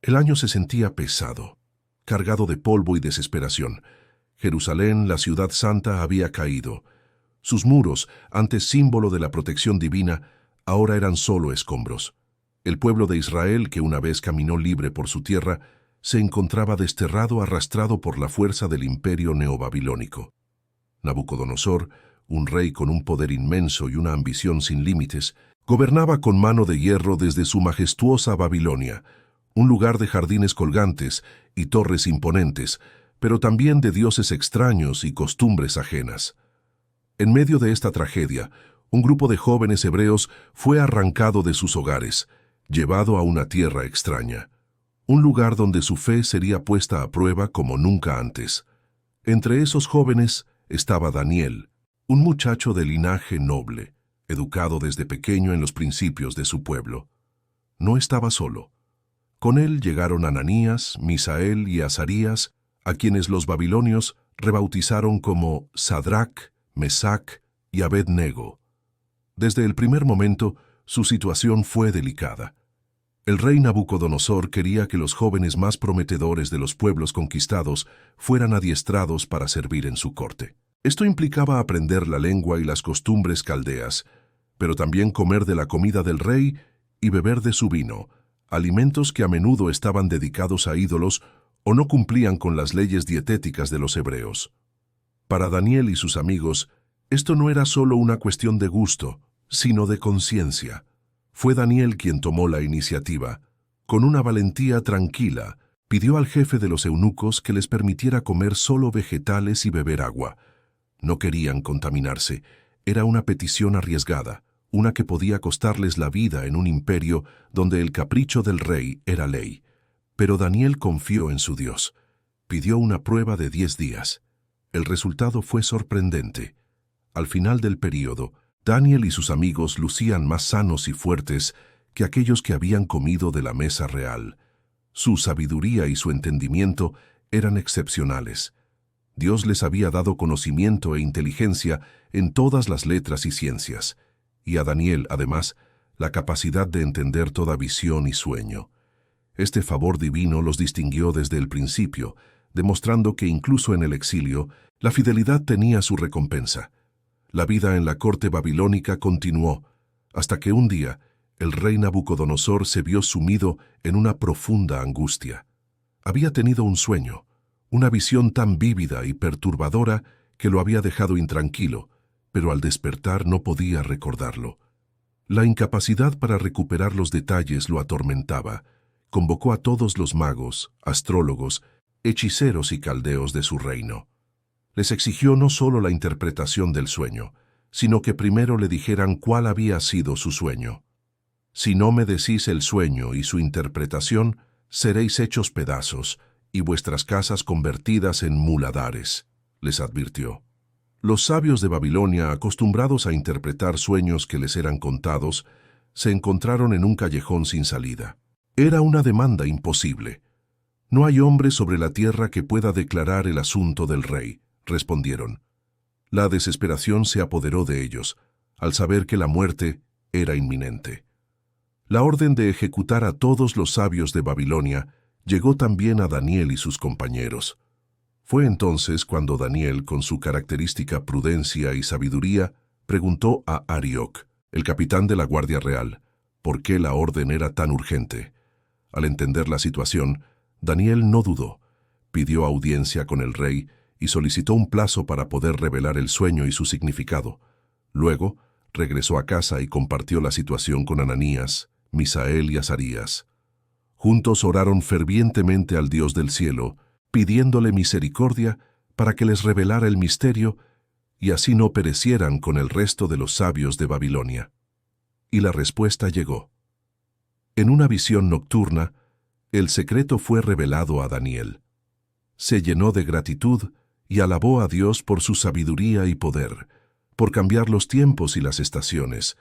El año se sentía pesado, cargado de polvo y desesperación. Jerusalén, la ciudad santa, había caído. Sus muros, antes símbolo de la protección divina, ahora eran solo escombros. El pueblo de Israel, que una vez caminó libre por su tierra, se encontraba desterrado, arrastrado por la fuerza del imperio neobabilónico. Nabucodonosor, un rey con un poder inmenso y una ambición sin límites, gobernaba con mano de hierro desde su majestuosa Babilonia, un lugar de jardines colgantes y torres imponentes, pero también de dioses extraños y costumbres ajenas. En medio de esta tragedia, un grupo de jóvenes hebreos fue arrancado de sus hogares, llevado a una tierra extraña, un lugar donde su fe sería puesta a prueba como nunca antes. Entre esos jóvenes estaba Daniel, un muchacho de linaje noble, educado desde pequeño en los principios de su pueblo. No estaba solo. Con él llegaron Ananías, Misael y Azarías, a quienes los babilonios rebautizaron como Sadrac, Mesac y Abed-nego. Desde el primer momento, su situación fue delicada. El rey Nabucodonosor quería que los jóvenes más prometedores de los pueblos conquistados fueran adiestrados para servir en su corte. Esto implicaba aprender la lengua y las costumbres caldeas, pero también comer de la comida del rey y beber de su vino, alimentos que a menudo estaban dedicados a ídolos o no cumplían con las leyes dietéticas de los hebreos. Para Daniel y sus amigos, esto no era solo una cuestión de gusto, sino de conciencia. Fue Daniel quien tomó la iniciativa. Con una valentía tranquila, pidió al jefe de los eunucos que les permitiera comer solo vegetales y beber agua. No querían contaminarse. Era una petición arriesgada, una que podía costarles la vida en un imperio donde el capricho del rey era ley. Pero Daniel confió en su Dios. Pidió una prueba de 10 días. El resultado fue sorprendente. Al final del período, Daniel y sus amigos lucían más sanos y fuertes que aquellos que habían comido de la mesa real. Su sabiduría y su entendimiento eran excepcionales. Dios les había dado conocimiento e inteligencia en todas las letras y ciencias, y a Daniel, además, la capacidad de entender toda visión y sueño. Este favor divino los distinguió desde el principio, demostrando que incluso en el exilio, la fidelidad tenía su recompensa. La vida en la corte babilónica continuó, hasta que un día el rey Nabucodonosor se vio sumido en una profunda angustia. Había tenido un sueño, una visión tan vívida y perturbadora que lo había dejado intranquilo, pero al despertar no podía recordarlo. La incapacidad para recuperar los detalles lo atormentaba. Convocó a todos los magos, astrólogos, hechiceros y caldeos de su reino. Les exigió no solo la interpretación del sueño, sino que primero le dijeran cuál había sido su sueño. «Si no me decís el sueño y su interpretación, seréis hechos pedazos y vuestras casas convertidas en muladares», les advirtió. Los sabios de Babilonia, acostumbrados a interpretar sueños que les eran contados, se encontraron en un callejón sin salida. Era una demanda imposible. «No hay hombre sobre la tierra que pueda declarar el asunto del rey», respondieron. La desesperación se apoderó de ellos, al saber que la muerte era inminente. La orden de ejecutar a todos los sabios de Babilonia llegó también a Daniel y sus compañeros. Fue entonces cuando Daniel, con su característica prudencia y sabiduría, preguntó a Arioc, el capitán de la Guardia Real, por qué la orden era tan urgente. Al entender la situación, Daniel no dudó, pidió audiencia con el rey y solicitó un plazo para poder revelar el sueño y su significado. Luego, regresó a casa y compartió la situación con Ananías, Misael y Azarías. Juntos oraron fervientemente al Dios del cielo, pidiéndole misericordia para que les revelara el misterio y así no perecieran con el resto de los sabios de Babilonia. Y la respuesta llegó. En una visión nocturna, el secreto fue revelado a Daniel. Se llenó de gratitud y alabó a Dios por su sabiduría y poder, por cambiar los tiempos y las estaciones,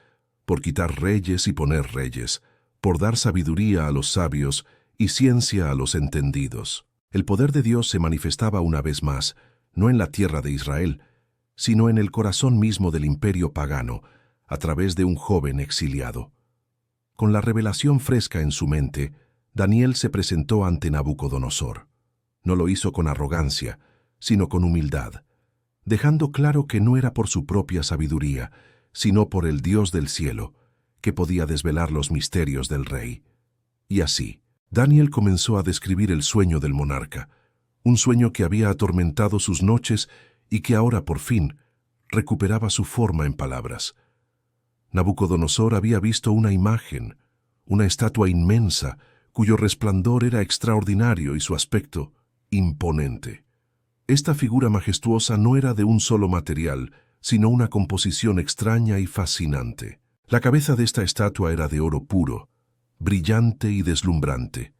por quitar reyes y poner reyes, por dar sabiduría a los sabios y ciencia a los entendidos. El poder de Dios se manifestaba una vez más, no en la tierra de Israel, sino en el corazón mismo del imperio pagano, a través de un joven exiliado. Con la revelación fresca en su mente, Daniel se presentó ante Nabucodonosor. No lo hizo con arrogancia, sino con humildad, dejando claro que no era por su propia sabiduría, sino por el Dios del cielo, que podía desvelar los misterios del rey. Y así, Daniel comenzó a describir el sueño del monarca, un sueño que había atormentado sus noches y que ahora, por fin, recuperaba su forma en palabras. Nabucodonosor había visto una imagen, una estatua inmensa, cuyo resplandor era extraordinario y su aspecto imponente. Esta figura majestuosa no era de un solo material, sino una composición extraña y fascinante. La cabeza de esta estatua era de oro puro, brillante y deslumbrante.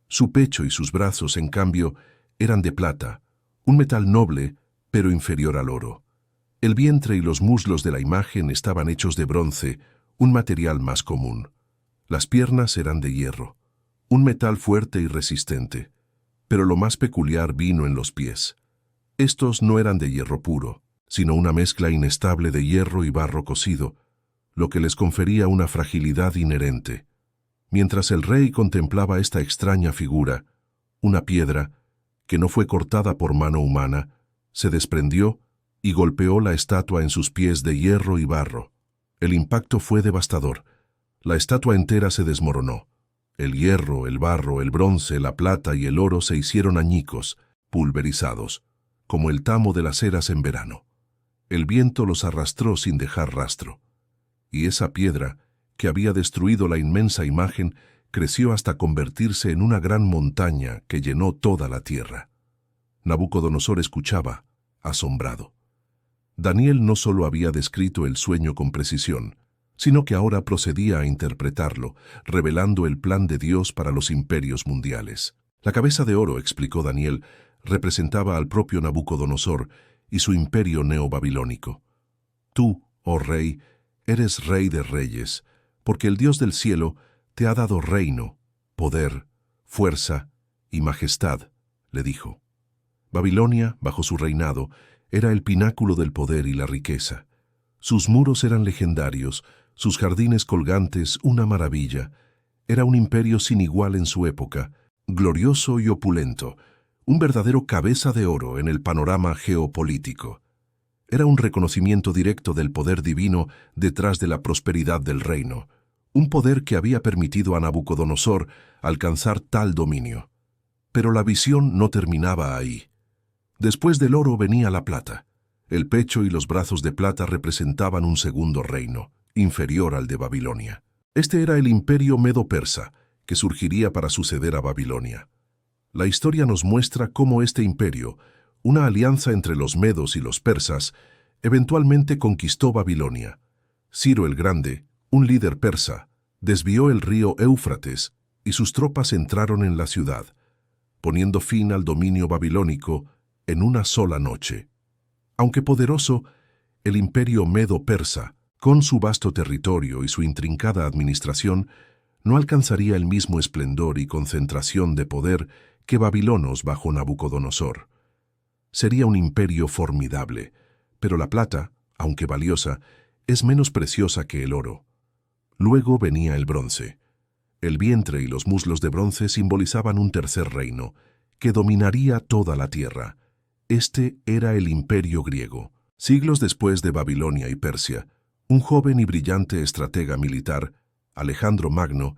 Su pecho y sus brazos, en cambio, eran de plata, un metal noble, pero inferior al oro. El vientre y los muslos de la imagen estaban hechos de bronce, un material más común. Las piernas eran de hierro, un metal fuerte y resistente. Pero lo más peculiar vino en los pies. Estos no eran de hierro puro, sino una mezcla inestable de hierro y barro cocido, lo que les confería una fragilidad inherente. Mientras el rey contemplaba esta extraña figura, una piedra, que no fue cortada por mano humana, se desprendió y golpeó la estatua en sus pies de hierro y barro. El impacto fue devastador. La estatua entera se desmoronó. El hierro, el barro, el bronce, la plata y el oro se hicieron añicos, pulverizados, como el tamo de las eras en verano. El viento los arrastró sin dejar rastro. Y esa piedra, que había destruido la inmensa imagen, creció hasta convertirse en una gran montaña que llenó toda la tierra. Nabucodonosor escuchaba, asombrado. Daniel no solo había descrito el sueño con precisión, sino que ahora procedía a interpretarlo, revelando el plan de Dios para los imperios mundiales. La cabeza de oro, explicó Daniel, representaba al propio Nabucodonosor y su imperio neobabilónico. Tú, oh rey, eres rey de reyes, porque el Dios del cielo te ha dado reino, poder, fuerza y majestad, le dijo. Babilonia, bajo su reinado, era el pináculo del poder y la riqueza. Sus muros eran legendarios, sus jardines colgantes una maravilla. Era un imperio sin igual en su época, glorioso y opulento, un verdadero cabeza de oro en el panorama geopolítico. Era un reconocimiento directo del poder divino detrás de la prosperidad del reino, un poder que había permitido a Nabucodonosor alcanzar tal dominio. Pero la visión no terminaba ahí. Después del oro venía la plata. El pecho y los brazos de plata representaban un segundo reino, inferior al de Babilonia. Este era el imperio medo-persa, que surgiría para suceder a Babilonia. La historia nos muestra cómo este imperio, una alianza entre los medos y los persas, eventualmente conquistó Babilonia. Ciro el Grande, un líder persa, desvió el río Éufrates y sus tropas entraron en la ciudad, poniendo fin al dominio babilónico en una sola noche. Aunque poderoso, el imperio medo-persa, con su vasto territorio y su intrincada administración, no alcanzaría el mismo esplendor y concentración de poder que babilonos bajo Nabucodonosor. Sería un imperio formidable, pero la plata, aunque valiosa, es menos preciosa que el oro. Luego venía el bronce. El vientre y los muslos de bronce simbolizaban un tercer reino, que dominaría toda la tierra. Este era el imperio griego. Siglos después de Babilonia y Persia, un joven y brillante estratega militar, Alejandro Magno,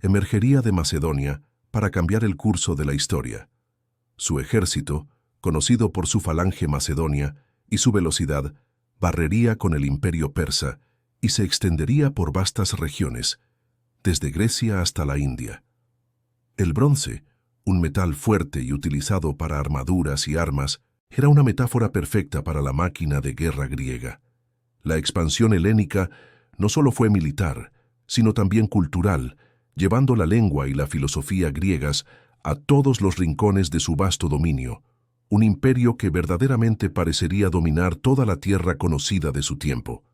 emergería de Macedonia para cambiar el curso de la historia. Su ejército, conocido por su falange macedonia y su velocidad, barrería con el imperio persa y se extendería por vastas regiones, desde Grecia hasta la India. El bronce, un metal fuerte y utilizado para armaduras y armas, era una metáfora perfecta para la máquina de guerra griega. La expansión helénica no solo fue militar, sino también cultural, llevando la lengua y la filosofía griegas a todos los rincones de su vasto dominio, un imperio que verdaderamente parecería dominar toda la tierra conocida de su tiempo.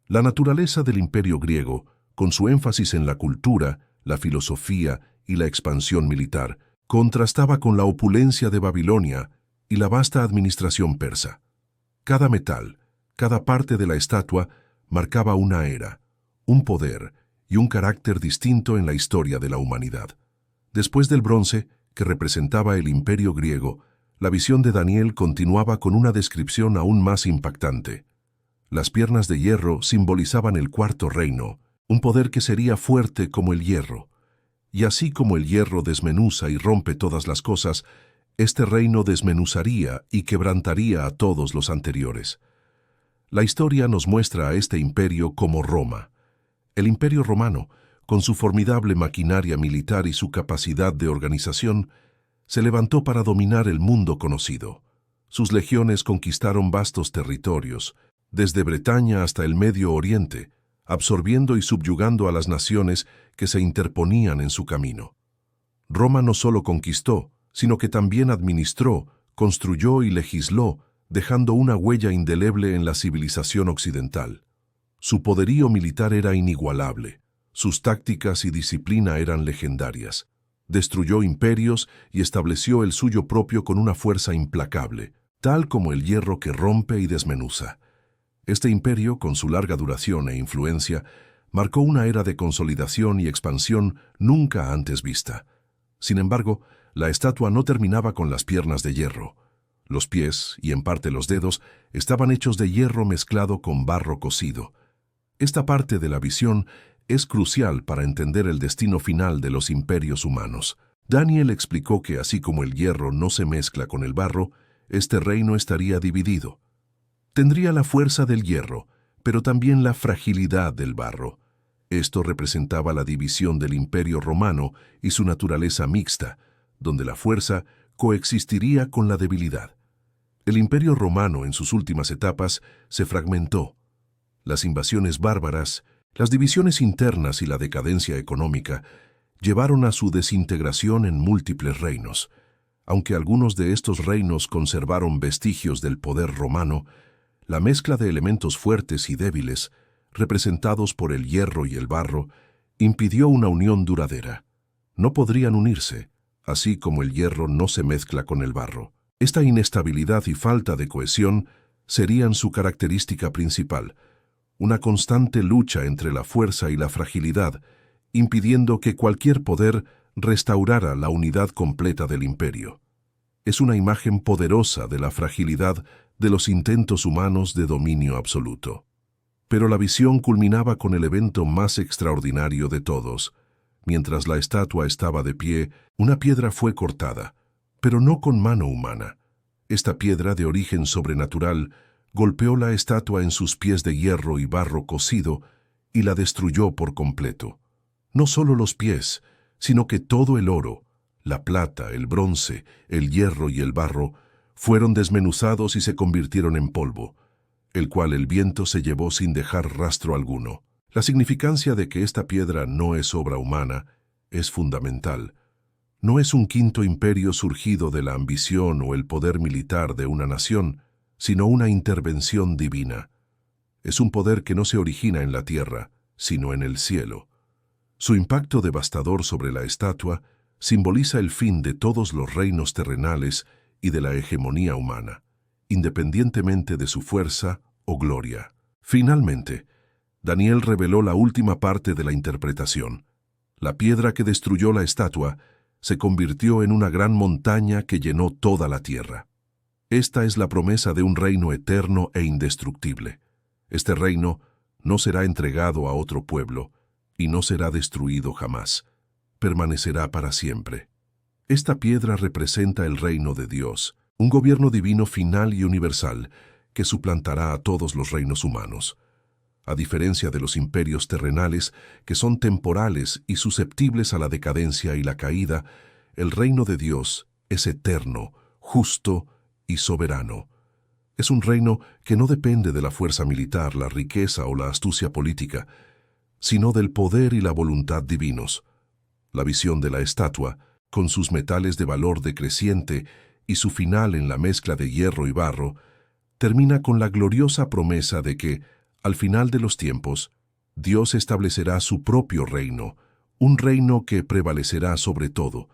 La naturaleza del imperio griego, con su énfasis en la cultura, la filosofía y la expansión militar, contrastaba con la opulencia de Babilonia y la vasta administración persa. Cada metal, cada parte de la estatua marcaba una era, un poder y un carácter distinto en la historia de la humanidad. Después del bronce, que representaba el imperio griego, la visión de Daniel continuaba con una descripción aún más impactante. Las piernas de hierro simbolizaban el cuarto reino, un poder que sería fuerte como el hierro. Y así como el hierro desmenuza y rompe todas las cosas, este reino desmenuzaría y quebrantaría a todos los anteriores. La historia nos muestra a este imperio como Roma. El imperio romano, con su formidable maquinaria militar y su capacidad de organización, se levantó para dominar el mundo conocido. Sus legiones conquistaron vastos territorios, desde Bretaña hasta el Medio Oriente, absorbiendo y subyugando a las naciones que se interponían en su camino. Roma no solo conquistó, sino que también administró, construyó y legisló, dejando una huella indeleble en la civilización occidental. Su poderío militar era inigualable, sus tácticas y disciplina eran legendarias. Destruyó imperios y estableció el suyo propio con una fuerza implacable, tal como el hierro que rompe y desmenuza. Este imperio, con su larga duración e influencia, marcó una era de consolidación y expansión nunca antes vista. Sin embargo, la estatua no terminaba con las piernas de hierro. Los pies, y en parte los dedos, estaban hechos de hierro mezclado con barro cocido. Esta parte de la visión es crucial para entender el destino final de los imperios humanos. Daniel explicó que así como el hierro no se mezcla con el barro, este reino estaría dividido. Tendría la fuerza del hierro, pero también la fragilidad del barro. Esto representaba la división del imperio romano y su naturaleza mixta, donde la fuerza coexistiría con la debilidad. El imperio romano en sus últimas etapas se fragmentó. Las invasiones bárbaras, las divisiones internas y la decadencia económica llevaron a su desintegración en múltiples reinos. Aunque algunos de estos reinos conservaron vestigios del poder romano, la mezcla de elementos fuertes y débiles, representados por el hierro y el barro, impidió una unión duradera. No podrían unirse, así como el hierro no se mezcla con el barro. Esta inestabilidad y falta de cohesión serían su característica principal, una constante lucha entre la fuerza y la fragilidad, impidiendo que cualquier poder restaurara la unidad completa del imperio. Es una imagen poderosa de la fragilidad de los intentos humanos de dominio absoluto. Pero la visión culminaba con el evento más extraordinario de todos. Mientras la estatua estaba de pie, una piedra fue cortada, pero no con mano humana. Esta piedra, de origen sobrenatural, golpeó la estatua en sus pies de hierro y barro cocido y la destruyó por completo. No solo los pies, sino que todo el oro, la plata, el bronce, el hierro y el barro fueron desmenuzados y se convirtieron en polvo, el cual el viento se llevó sin dejar rastro alguno. La significancia de que esta piedra no es obra humana es fundamental. No es un quinto imperio surgido de la ambición o el poder militar de una nación, sino una intervención divina. Es un poder que no se origina en la tierra, sino en el cielo. Su impacto devastador sobre la estatua simboliza el fin de todos los reinos terrenales y de la hegemonía humana, independientemente de su fuerza o gloria. Finalmente, Daniel reveló la última parte de la interpretación. La piedra que destruyó la estatua se convirtió en una gran montaña que llenó toda la tierra. Esta es la promesa de un reino eterno e indestructible. Este reino no será entregado a otro pueblo y no será destruido jamás. Permanecerá para siempre. Esta piedra representa el reino de Dios, un gobierno divino final y universal que suplantará a todos los reinos humanos. A diferencia de los imperios terrenales, que son temporales y susceptibles a la decadencia y la caída, el reino de Dios es eterno, justo y soberano. Es un reino que no depende de la fuerza militar, la riqueza o la astucia política, sino del poder y la voluntad divinos. La visión de la estatua, con sus metales de valor decreciente y su final en la mezcla de hierro y barro, termina con la gloriosa promesa de que, al final de los tiempos, Dios establecerá su propio reino, un reino que prevalecerá sobre todo,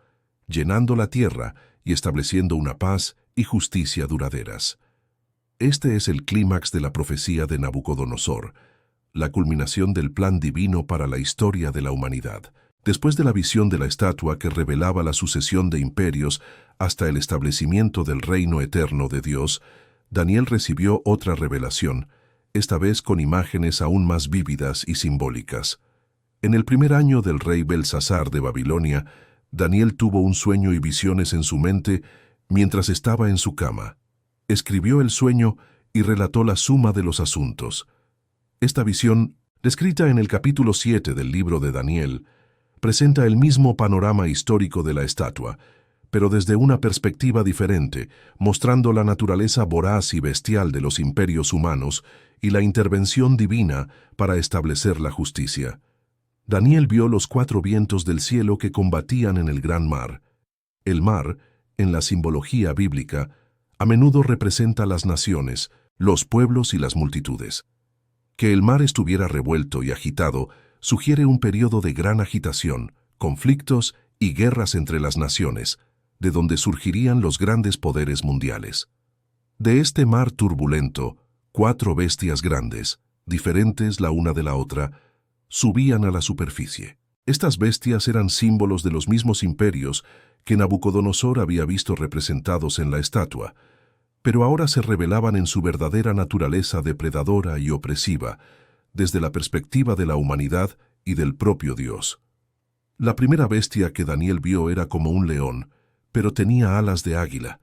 llenando la tierra y estableciendo una paz y justicia duraderas. Este es el clímax de la profecía de Nabucodonosor, la culminación del plan divino para la historia de la humanidad. Después de la visión de la estatua que revelaba la sucesión de imperios hasta el establecimiento del reino eterno de Dios, Daniel recibió otra revelación, esta vez con imágenes aún más vívidas y simbólicas. En el primer año del rey Belsasar de Babilonia, Daniel tuvo un sueño y visiones en su mente mientras estaba en su cama. Escribió el sueño y relató la suma de los asuntos. Esta visión, descrita en el capítulo 7 del libro de Daniel, presenta el mismo panorama histórico de la estatua, pero desde una perspectiva diferente, mostrando la naturaleza voraz y bestial de los imperios humanos y la intervención divina para establecer la justicia. Daniel vio los 4 vientos del cielo que combatían en el gran mar. El mar, en la simbología bíblica, a menudo representa las naciones, los pueblos y las multitudes. Que el mar estuviera revuelto y agitado sugiere un periodo de gran agitación, conflictos y guerras entre las naciones, de donde surgirían los grandes poderes mundiales. De este mar turbulento, 4 bestias grandes, diferentes la una de la otra, subían a la superficie. Estas bestias eran símbolos de los mismos imperios que Nabucodonosor había visto representados en la estatua, pero ahora se revelaban en su verdadera naturaleza depredadora y opresiva, desde la perspectiva de la humanidad y del propio Dios. La primera bestia que Daniel vio era como un león, pero tenía alas de águila.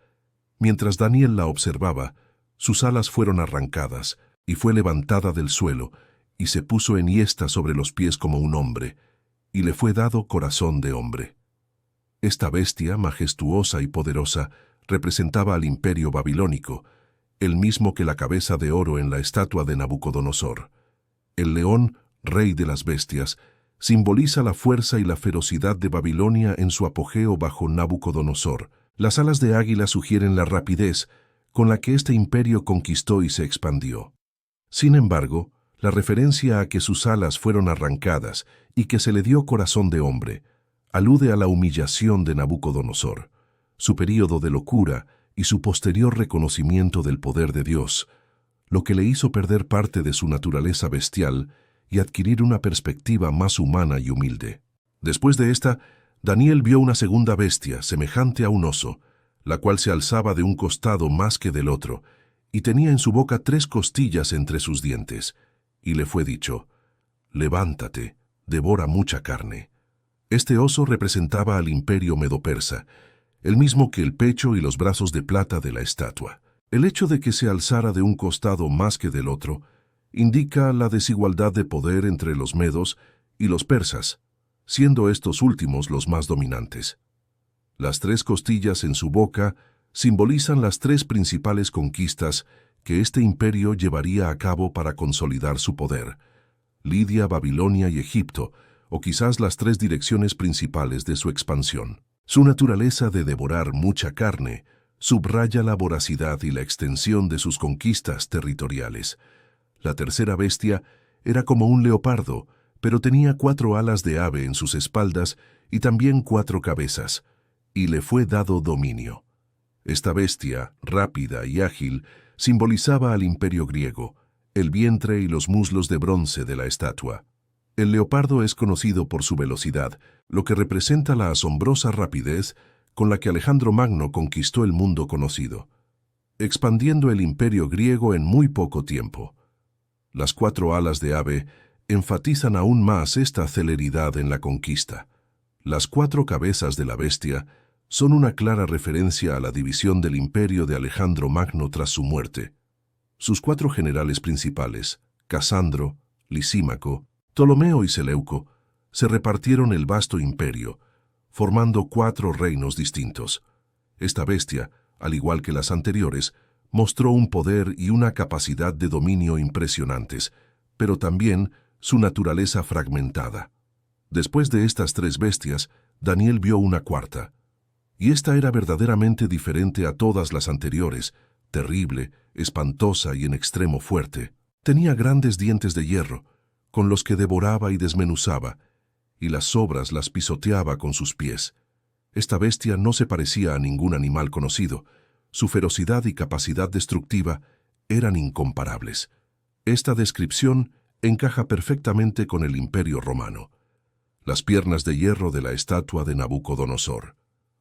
Mientras Daniel la observaba, sus alas fueron arrancadas y fue levantada del suelo, y se puso enhiesta sobre los pies como un hombre, y le fue dado corazón de hombre. Esta bestia, majestuosa y poderosa, representaba al imperio babilónico, el mismo que la cabeza de oro en la estatua de Nabucodonosor. El león, rey de las bestias, simboliza la fuerza y la ferocidad de Babilonia en su apogeo bajo Nabucodonosor. Las alas de águila sugieren la rapidez con la que este imperio conquistó y se expandió. Sin embargo, la referencia a que sus alas fueron arrancadas y que se le dio corazón de hombre alude a la humillación de Nabucodonosor, su período de locura y su posterior reconocimiento del poder de Dios, lo que le hizo perder parte de su naturaleza bestial y adquirir una perspectiva más humana y humilde. Después de esta, Daniel vio una segunda bestia, semejante a un oso, la cual se alzaba de un costado más que del otro, y tenía en su boca 3 costillas entre sus dientes, y le fue dicho: «Levántate, devora mucha carne». Este oso representaba al imperio medo-persa, el mismo que el pecho y los brazos de plata de la estatua. El hecho de que se alzara de un costado más que del otro indica la desigualdad de poder entre los medos y los persas, siendo estos últimos los más dominantes. Las 3 costillas en su boca simbolizan las 3 principales conquistas que este imperio llevaría a cabo para consolidar su poder: Lidia, Babilonia y Egipto, o quizás las 3 direcciones principales de su expansión. Su naturaleza de devorar mucha carne subraya la voracidad y la extensión de sus conquistas territoriales. La tercera bestia era como un leopardo, pero tenía 4 alas de ave en sus espaldas y también 4 cabezas, y le fue dado dominio. Esta bestia, rápida y ágil, simbolizaba al imperio griego, el vientre y los muslos de bronce de la estatua. El leopardo es conocido por su velocidad, lo que representa la asombrosa rapidez con la que Alejandro Magno conquistó el mundo conocido, expandiendo el imperio griego en muy poco tiempo. Las 4 alas de ave enfatizan aún más esta celeridad en la conquista. Las 4 cabezas de la bestia son una clara referencia a la división del imperio de Alejandro Magno tras su muerte. Sus 4 generales principales, Casandro, Lisímaco, Ptolomeo y Seleuco, se repartieron el vasto imperio, formando 4 reinos distintos. Esta bestia, al igual que las anteriores, mostró un poder y una capacidad de dominio impresionantes, pero también su naturaleza fragmentada. Después de estas 3 bestias, Daniel vio una cuarta, y esta era verdaderamente diferente a todas las anteriores, terrible, espantosa y en extremo fuerte. Tenía grandes dientes de hierro, con los que devoraba y desmenuzaba, y las sobras las pisoteaba con sus pies. Esta bestia no se parecía a ningún animal conocido. Su ferocidad y capacidad destructiva eran incomparables. Esta descripción encaja perfectamente con el Imperio Romano. las piernas de hierro de la estatua de Nabucodonosor.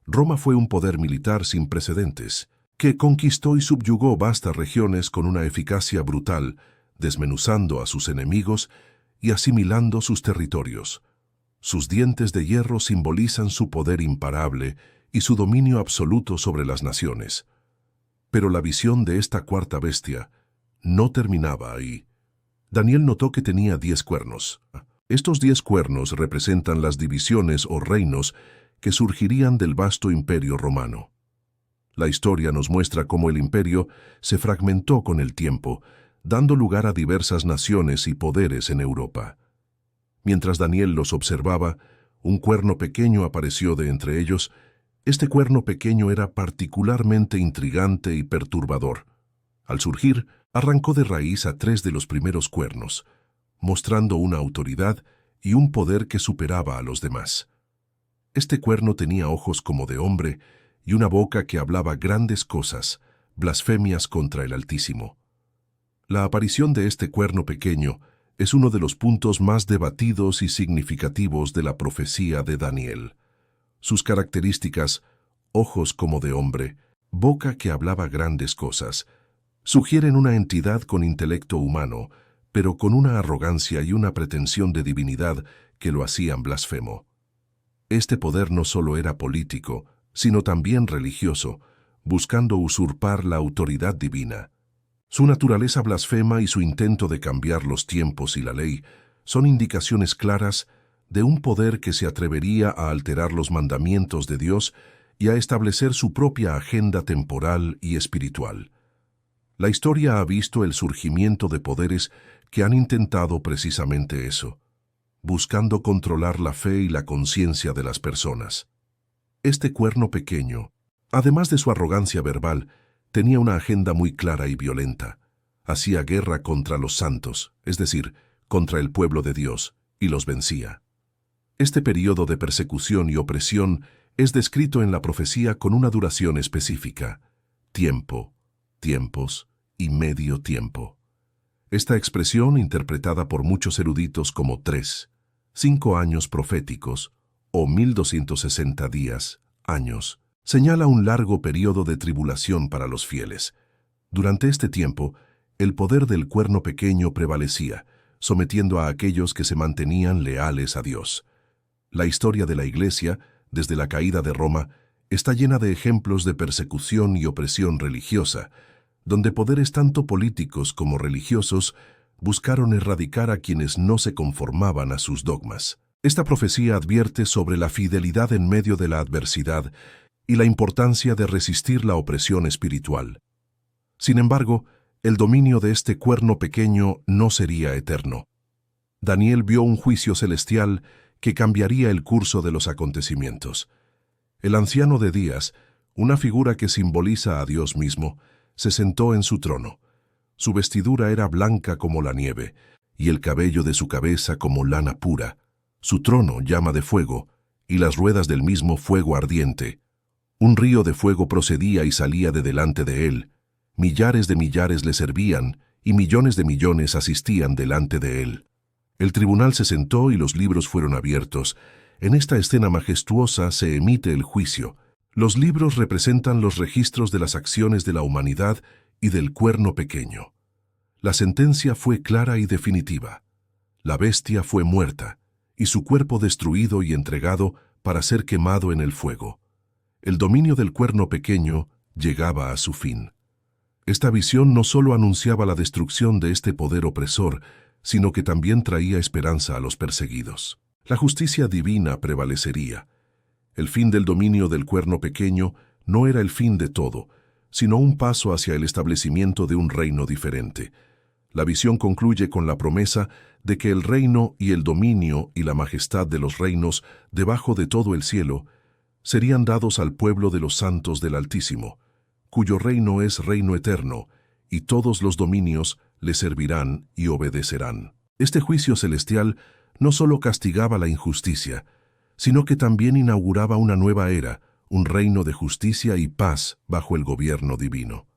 Roma fue un poder militar sin precedentes, que conquistó y subyugó vastas regiones con una eficacia brutal, desmenuzando a sus enemigos y asimilando sus territorios. Sus dientes de hierro simbolizan su poder imparable y su dominio absoluto sobre las naciones. Pero la visión de esta cuarta bestia no terminaba ahí. Daniel notó que tenía 10 cuernos. Estos 10 cuernos representan las divisiones o reinos que surgirían del vasto imperio romano. La historia nos muestra cómo el imperio se fragmentó con el tiempo, dando lugar a diversas naciones y poderes en Europa. Mientras Daniel los observaba, un cuerno pequeño apareció de entre ellos. Este cuerno pequeño era particularmente intrigante y perturbador. Al surgir, arrancó de raíz a 3 de los primeros cuernos, mostrando una autoridad y un poder que superaba a los demás. Este cuerno tenía ojos como de hombre y una boca que hablaba grandes cosas, blasfemias contra el Altísimo. La aparición de este cuerno pequeño es uno de los puntos más debatidos y significativos de la profecía de Daniel. Sus características, ojos como de hombre, boca que hablaba grandes cosas, sugieren una entidad con intelecto humano, pero con una arrogancia y una pretensión de divinidad que lo hacían blasfemo. Este poder no solo era político, sino también religioso, buscando usurpar la autoridad divina. Su naturaleza blasfema y su intento de cambiar los tiempos y la ley son indicaciones claras de un poder que se atrevería a alterar los mandamientos de Dios y a establecer su propia agenda temporal y espiritual. La historia ha visto el surgimiento de poderes que han intentado precisamente eso, buscando controlar la fe y la conciencia de las personas. Este cuerno pequeño, además de su arrogancia verbal, tenía una agenda muy clara y violenta. Hacía guerra contra los santos, es decir, contra el pueblo de Dios, y los vencía. Este periodo de persecución y opresión es descrito en la profecía con una duración específica: tiempo, tiempos y medio tiempo. Esta expresión, interpretada por muchos eruditos como 5 años proféticos o 1260 días, años, señala un largo periodo de tribulación para los fieles. Durante este tiempo, el poder del cuerno pequeño prevalecía, sometiendo a aquellos que se mantenían leales a Dios. La historia de la Iglesia, desde la caída de Roma, está llena de ejemplos de persecución y opresión religiosa, donde poderes tanto políticos como religiosos buscaron erradicar a quienes no se conformaban a sus dogmas. Esta profecía advierte sobre la fidelidad en medio de la adversidad y la importancia de resistir la opresión espiritual. Sin embargo, el dominio de este cuerno pequeño no sería eterno. Daniel vio un juicio celestial que cambiaría el curso de los acontecimientos. El anciano de días, una figura que simboliza a Dios mismo, se sentó en su trono. Su vestidura era blanca como la nieve, y el cabello de su cabeza como lana pura. Su trono llama de fuego, y las ruedas del mismo fuego ardiente. Un río de fuego procedía y salía de delante de él. Millares de millares le servían, y millones de millones asistían delante de él. El tribunal se sentó y los libros fueron abiertos. En esta escena majestuosa se emite el juicio. Los libros representan los registros de las acciones de la humanidad y del cuerno pequeño. La sentencia fue clara y definitiva. La bestia fue muerta, y su cuerpo destruido y entregado para ser quemado en el fuego. El dominio del cuerno pequeño llegaba a su fin. Esta visión no solo anunciaba la destrucción de este poder opresor, sino que también traía esperanza a los perseguidos. La justicia divina prevalecería. El fin del dominio del cuerno pequeño no era el fin de todo, sino un paso hacia el establecimiento de un reino diferente. La visión concluye con la promesa de que el reino y el dominio y la majestad de los reinos debajo de todo el cielo serían dados al pueblo de los santos del Altísimo, cuyo reino es reino eterno, y todos los dominios le servirán y obedecerán. Este juicio celestial no solo castigaba la injusticia, sino que también inauguraba una nueva era, un reino de justicia y paz bajo el gobierno divino.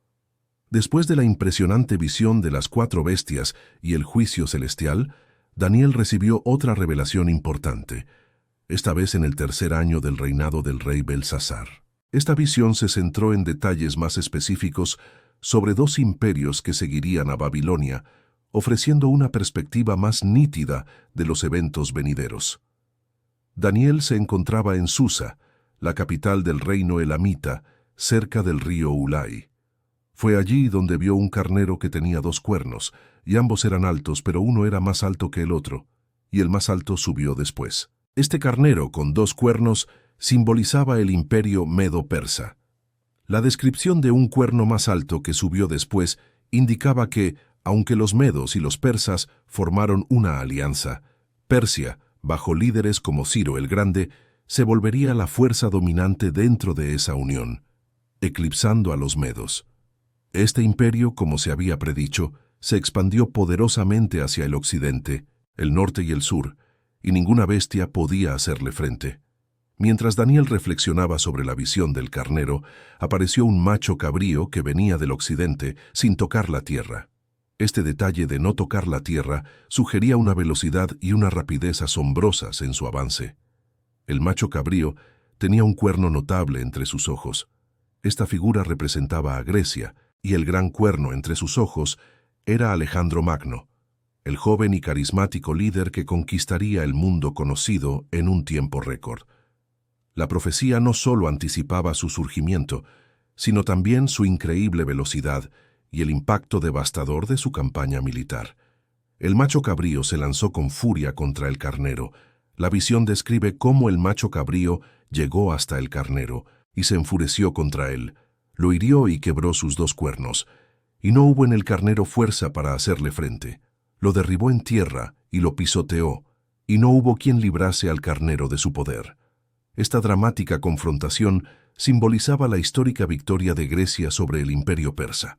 Después de la impresionante visión de las 4 bestias y el juicio celestial, Daniel recibió otra revelación importante: esta vez en el tercer año del reinado del rey Belsasar. Esta visión se centró en detalles más específicos sobre dos imperios que seguirían a Babilonia, ofreciendo una perspectiva más nítida de los eventos venideros. Daniel se encontraba en Susa, la capital del reino elamita, cerca del río Ulai. Fue allí donde vio un carnero que tenía dos cuernos, y ambos eran altos, pero uno era más alto que el otro, y el más alto subió después. Este carnero con dos cuernos simbolizaba el imperio medo-persa. La descripción de un cuerno más alto que subió después indicaba que, aunque los medos y los persas formaron una alianza, Persia, bajo líderes como Ciro el Grande, se volvería la fuerza dominante dentro de esa unión, eclipsando a los medos. Este imperio, como se había predicho, se expandió poderosamente hacia el occidente, el norte y el sur, y ninguna bestia podía hacerle frente. Mientras Daniel reflexionaba sobre la visión del carnero, apareció un macho cabrío que venía del occidente sin tocar la tierra. Este detalle de no tocar la tierra sugería una velocidad y una rapidez asombrosas en su avance. El macho cabrío tenía un cuerno notable entre sus ojos. Esta figura representaba a Grecia, y el gran cuerno entre sus ojos era Alejandro Magno, el joven y carismático líder que conquistaría el mundo conocido en un tiempo récord. La profecía no solo anticipaba su surgimiento, sino también su increíble velocidad y el impacto devastador de su campaña militar. El macho cabrío se lanzó con furia contra el carnero. La visión describe cómo el macho cabrío llegó hasta el carnero y se enfureció contra él. Lo hirió y quebró sus dos cuernos, y no hubo en el carnero fuerza para hacerle frente. Lo derribó en tierra y lo pisoteó, y no hubo quien librase al carnero de su poder. Esta dramática confrontación simbolizaba la histórica victoria de Grecia sobre el imperio persa.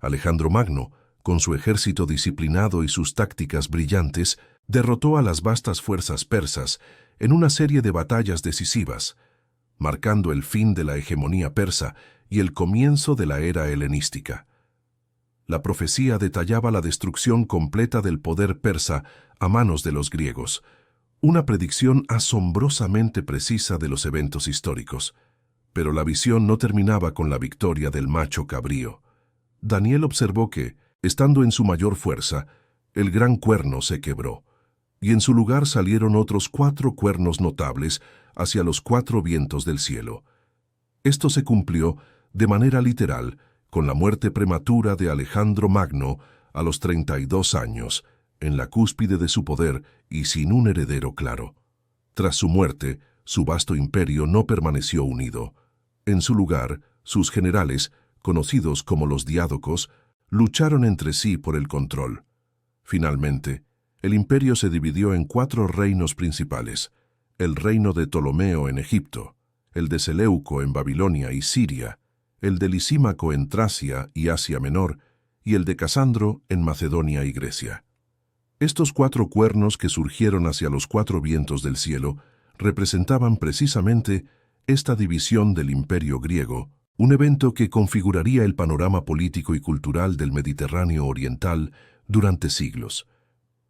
Alejandro Magno, con su ejército disciplinado y sus tácticas brillantes, derrotó a las vastas fuerzas persas en una serie de batallas decisivas, marcando el fin de la hegemonía persa y el comienzo de la era helenística. La profecía detallaba la destrucción completa del poder persa a manos de los griegos, una predicción asombrosamente precisa de los eventos históricos. Pero la visión no terminaba con la victoria del macho cabrío. Daniel observó que, estando en su mayor fuerza, el gran cuerno se quebró, y en su lugar salieron otros 4 cuernos notables hacia los 4 vientos del cielo. Esto se cumplió, de manera literal, con la muerte prematura de Alejandro Magno a los 32 años, en la cúspide de su poder y sin un heredero claro. Tras su muerte, su vasto imperio no permaneció unido. En su lugar, sus generales, conocidos como los diádocos, lucharon entre sí por el control. Finalmente, el imperio se dividió en 4 reinos principales: el reino de Ptolomeo en Egipto, el de Seleuco en Babilonia y Siria, el de Lisímaco en Tracia y Asia Menor, y el de Casandro en Macedonia y Grecia. Estos 4 cuernos que surgieron hacia los 4 vientos del cielo representaban precisamente esta división del imperio griego, un evento que configuraría el panorama político y cultural del Mediterráneo oriental durante siglos.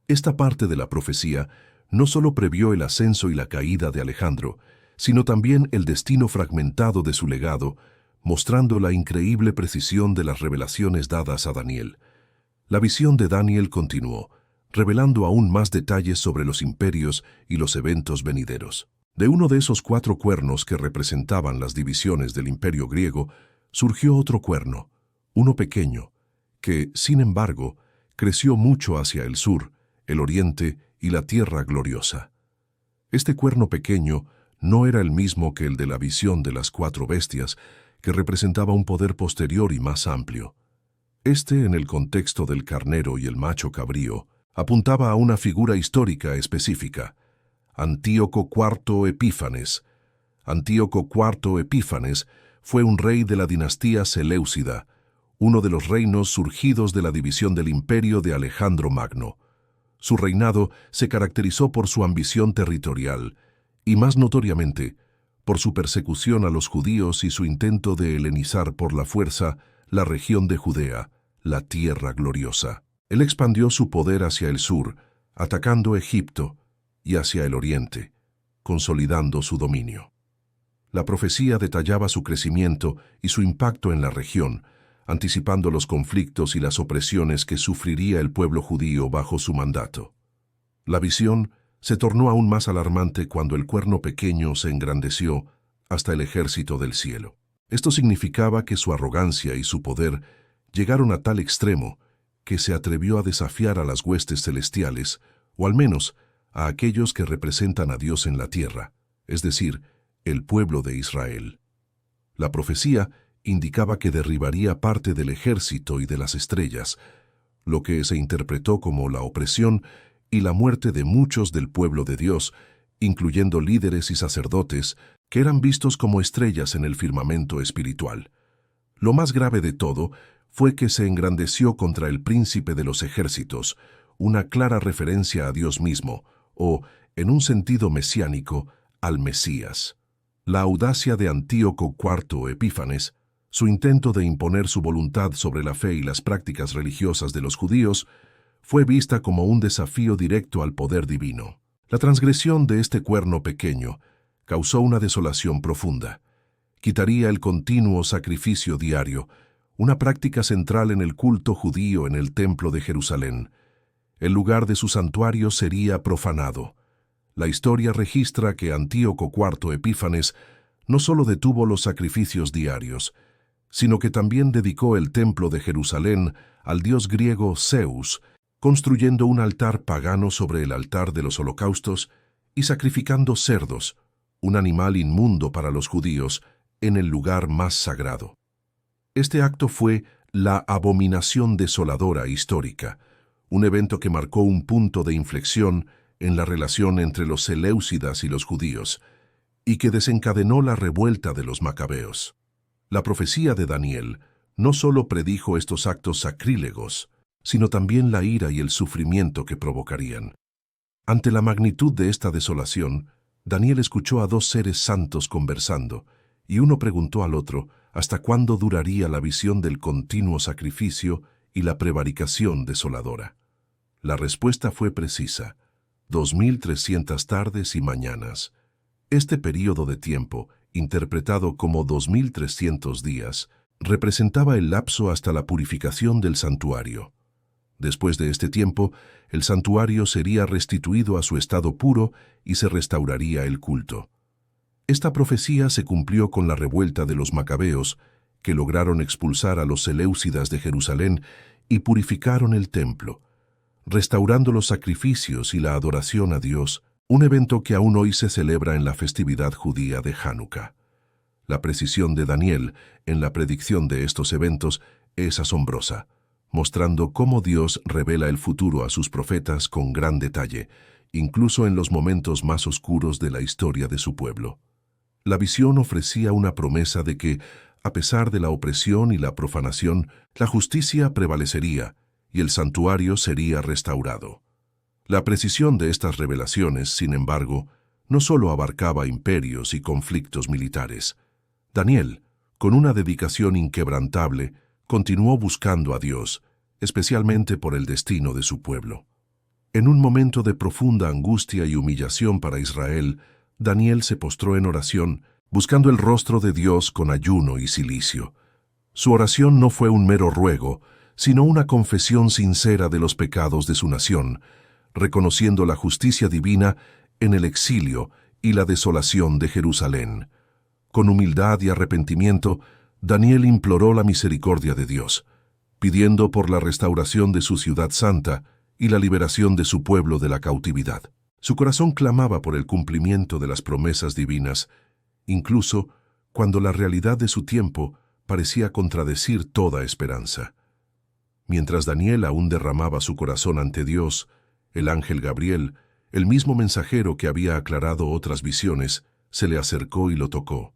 Esta parte de la profecía no solo previó el ascenso y la caída de Alejandro, sino también el destino fragmentado de su legado, mostrando la increíble precisión de las revelaciones dadas a Daniel. La visión de Daniel continuó, revelando aún más detalles sobre los imperios y los eventos venideros. De uno de esos 4 cuernos que representaban las divisiones del imperio griego, surgió otro cuerno, uno pequeño, que, sin embargo, creció mucho hacia el sur, el oriente y la tierra gloriosa. Este cuerno pequeño no era el mismo que el de la visión de las 4 bestias, que representaba un poder posterior y más amplio. Este, en el contexto del carnero y el macho cabrío, apuntaba a una figura histórica específica: Antíoco IV Epífanes. Antíoco IV Epífanes fue un rey de la dinastía Seleucida, uno de los reinos surgidos de la división del imperio de Alejandro Magno. Su reinado se caracterizó por su ambición territorial y, más notoriamente, por su persecución a los judíos y su intento de helenizar por la fuerza la región de Judea, la tierra gloriosa. Él expandió su poder hacia el sur, atacando Egipto, y hacia el oriente. consolidando su dominio. La profecía detallaba su crecimiento y su impacto en la región, anticipando los conflictos y las opresiones que sufriría el pueblo judío bajo su mandato. La visión se tornó aún más alarmante cuando el cuerno pequeño se engrandeció hasta el ejército del cielo. Esto significaba que su arrogancia y su poder llegaron a tal extremo que se atrevió a desafiar a las huestes celestiales, o al menos a aquellos que representan a Dios en la tierra, es decir, el pueblo de Israel. La profecía indicaba que derribaría parte del ejército y de las estrellas, lo que se interpretó como la opresión y la muerte de muchos del pueblo de Dios, incluyendo líderes y sacerdotes que eran vistos como estrellas en el firmamento espiritual. Lo más grave de todo fue que se engrandeció contra el príncipe de los ejércitos, una clara referencia a Dios mismo, o, en un sentido mesiánico, al Mesías. La audacia de Antíoco IV Epífanes, su intento de imponer su voluntad sobre la fe y las prácticas religiosas de los judíos, fue vista como un desafío directo al poder divino. La transgresión de este cuerno pequeño causó una desolación profunda. Quitaría el continuo sacrificio diario, una práctica central en el culto judío en el Templo de Jerusalén. El lugar de su santuario sería profanado. La historia registra que Antíoco IV Epífanes no solo detuvo los sacrificios diarios, sino que también dedicó el Templo de Jerusalén al dios griego Zeus, construyendo un altar pagano sobre el altar de los holocaustos y sacrificando cerdos, un animal inmundo para los judíos, en el lugar más sagrado. Este acto fue la abominación desoladora histórica, un evento que marcó un punto de inflexión en la relación entre los seleucidas y los judíos, y que desencadenó la revuelta de los macabeos. La profecía de Daniel no solo predijo estos actos sacrílegos, sino también la ira y el sufrimiento que provocarían. Ante la magnitud de esta desolación, Daniel escuchó a dos seres santos conversando, y uno preguntó al otro hasta cuándo duraría la visión del continuo sacrificio y la prevaricación desoladora. La respuesta fue precisa: 2300 tardes y mañanas. Este período de tiempo, interpretado como 2300 días, representaba el lapso hasta la purificación del santuario. Después de este tiempo, el santuario sería restituido a su estado puro y se restauraría el culto. Esta profecía se cumplió con la revuelta de los macabeos, que lograron expulsar a los seleucidas de Jerusalén y purificaron el templo, restaurando los sacrificios y la adoración a Dios, un evento que aún hoy se celebra en la festividad judía de Hanukkah. La precisión de Daniel en la predicción de estos eventos es asombrosa, mostrando cómo Dios revela el futuro a sus profetas con gran detalle, incluso en los momentos más oscuros de la historia de su pueblo. La visión ofrecía una promesa de que, a pesar de la opresión y la profanación, la justicia prevalecería y el santuario sería restaurado. La precisión de estas revelaciones, sin embargo, no solo abarcaba imperios y conflictos militares. Daniel, con una dedicación inquebrantable, continuó buscando a Dios, especialmente por el destino de su pueblo. En un momento de profunda angustia y humillación para Israel, Daniel se postró en oración, buscando el rostro de Dios con ayuno y cilicio. Su oración no fue un mero ruego, sino una confesión sincera de los pecados de su nación, reconociendo la justicia divina en el exilio y la desolación de Jerusalén. Con humildad y arrepentimiento, Daniel imploró la misericordia de Dios, pidiendo por la restauración de su ciudad santa y la liberación de su pueblo de la cautividad. Su corazón clamaba por el cumplimiento de las promesas divinas, incluso cuando la realidad de su tiempo parecía contradecir toda esperanza. Mientras Daniel aún derramaba su corazón ante Dios, el ángel Gabriel, el mismo mensajero que había aclarado otras visiones, se le acercó y lo tocó.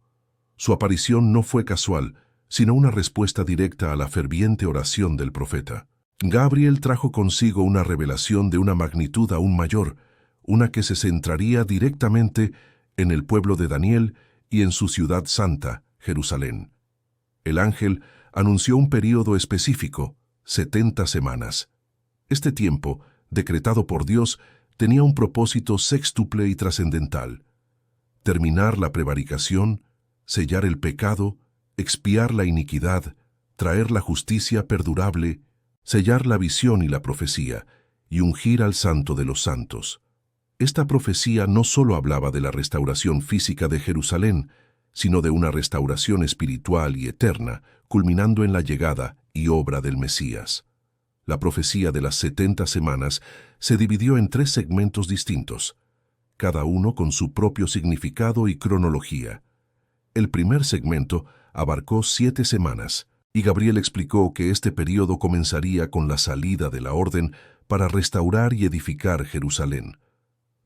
Su aparición no fue casual, sino una respuesta directa a la ferviente oración del profeta. Gabriel trajo consigo una revelación de una magnitud aún mayor, una que se centraría directamente en el pueblo de Daniel y en su ciudad santa, Jerusalén. El ángel anunció un período específico, 70 semanas. Este tiempo, decretado por Dios, tenía un propósito sextuple y trascendental: terminar la prevaricación, sellar el pecado, expiar la iniquidad, traer la justicia perdurable, sellar la visión y la profecía, y ungir al Santo de los Santos. Esta profecía no solo hablaba de la restauración física de Jerusalén, sino de una restauración espiritual y eterna, culminando en la llegada y obra del Mesías. La profecía de las 70 semanas se dividió en 3 segmentos distintos, cada uno con su propio significado y cronología. El primer segmento abarcó 7 semanas, y Gabriel explicó que este período comenzaría con la salida de la orden para restaurar y edificar Jerusalén.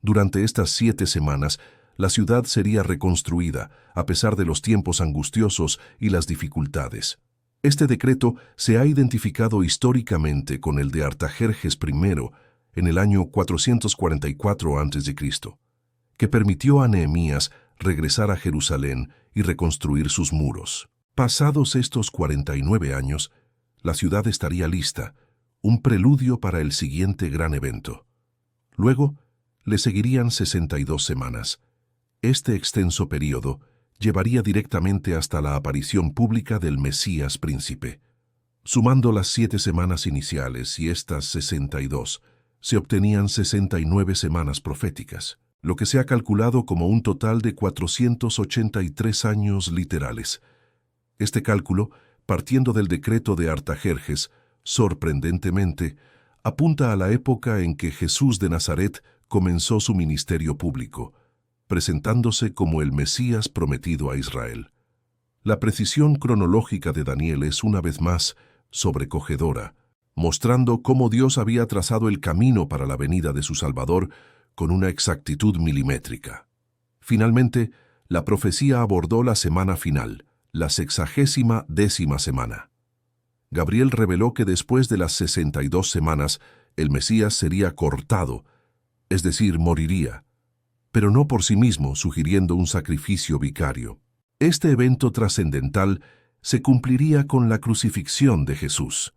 Durante estas 7 semanas, la ciudad sería reconstruida, a pesar de los tiempos angustiosos y las dificultades. Este decreto se ha identificado históricamente con el de Artajerjes I en el año 444 a.C., que permitió a Nehemías regresar a Jerusalén y reconstruir sus muros. Pasados estos 49 años, la ciudad estaría lista, un preludio para el siguiente gran evento. Luego, le seguirían 62 semanas. Este extenso período llevaría directamente hasta la aparición pública del Mesías Príncipe. Sumando las 7 semanas iniciales y estas 62, se obtenían 69 semanas proféticas, lo que se ha calculado como un total de 483 años literales. Este cálculo, partiendo del decreto de Artajerjes, sorprendentemente, apunta a la época en que Jesús de Nazaret comenzó su ministerio público, presentándose como el Mesías prometido a Israel. La precisión cronológica de Daniel es una vez más sobrecogedora, mostrando cómo Dios había trazado el camino para la venida de su Salvador con una exactitud milimétrica. Finalmente, la profecía abordó la semana final, la 60ª semana. Gabriel reveló que después de las 62 semanas, el Mesías sería cortado, es decir, moriría, pero no por sí mismo, sugiriendo un sacrificio vicario. Este evento trascendental se cumpliría con la crucifixión de Jesús.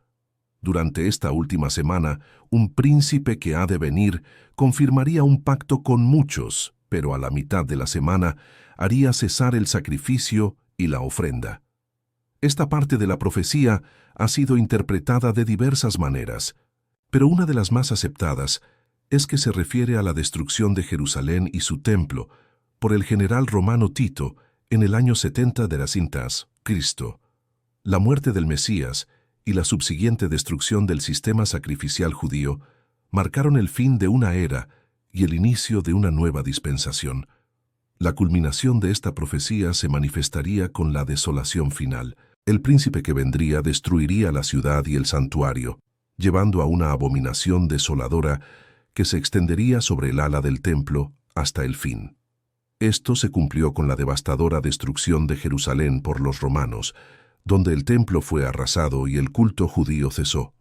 Durante esta última semana, un príncipe que ha de venir confirmaría un pacto con muchos, pero a la mitad de la semana haría cesar el sacrificio y la ofrenda. Esta parte de la profecía ha sido interpretada de diversas maneras, pero una de las más aceptadas es que se refiere a la destrucción de Jerusalén y su templo por el general romano Tito en el año 70 de la Cintas, Cristo. La muerte del Mesías y la subsiguiente destrucción del sistema sacrificial judío marcaron el fin de una era y el inicio de una nueva dispensación. La culminación de esta profecía se manifestaría con la desolación final. El príncipe que vendría destruiría la ciudad y el santuario, llevando a una abominación desoladora que se extendería sobre el ala del templo hasta el fin. Esto se cumplió con la devastadora destrucción de Jerusalén por los romanos, donde el templo fue arrasado y el culto judío cesó.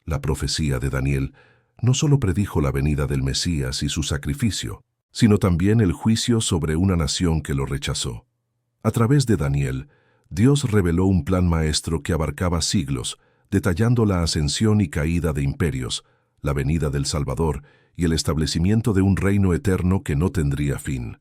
La profecía de Daniel no solo predijo la venida del Mesías y su sacrificio, sino también el juicio sobre una nación que lo rechazó. A través de Daniel, Dios reveló un plan maestro que abarcaba siglos, detallando la ascensión y caída de imperios, la venida del Salvador y el establecimiento de un reino eterno que no tendría fin.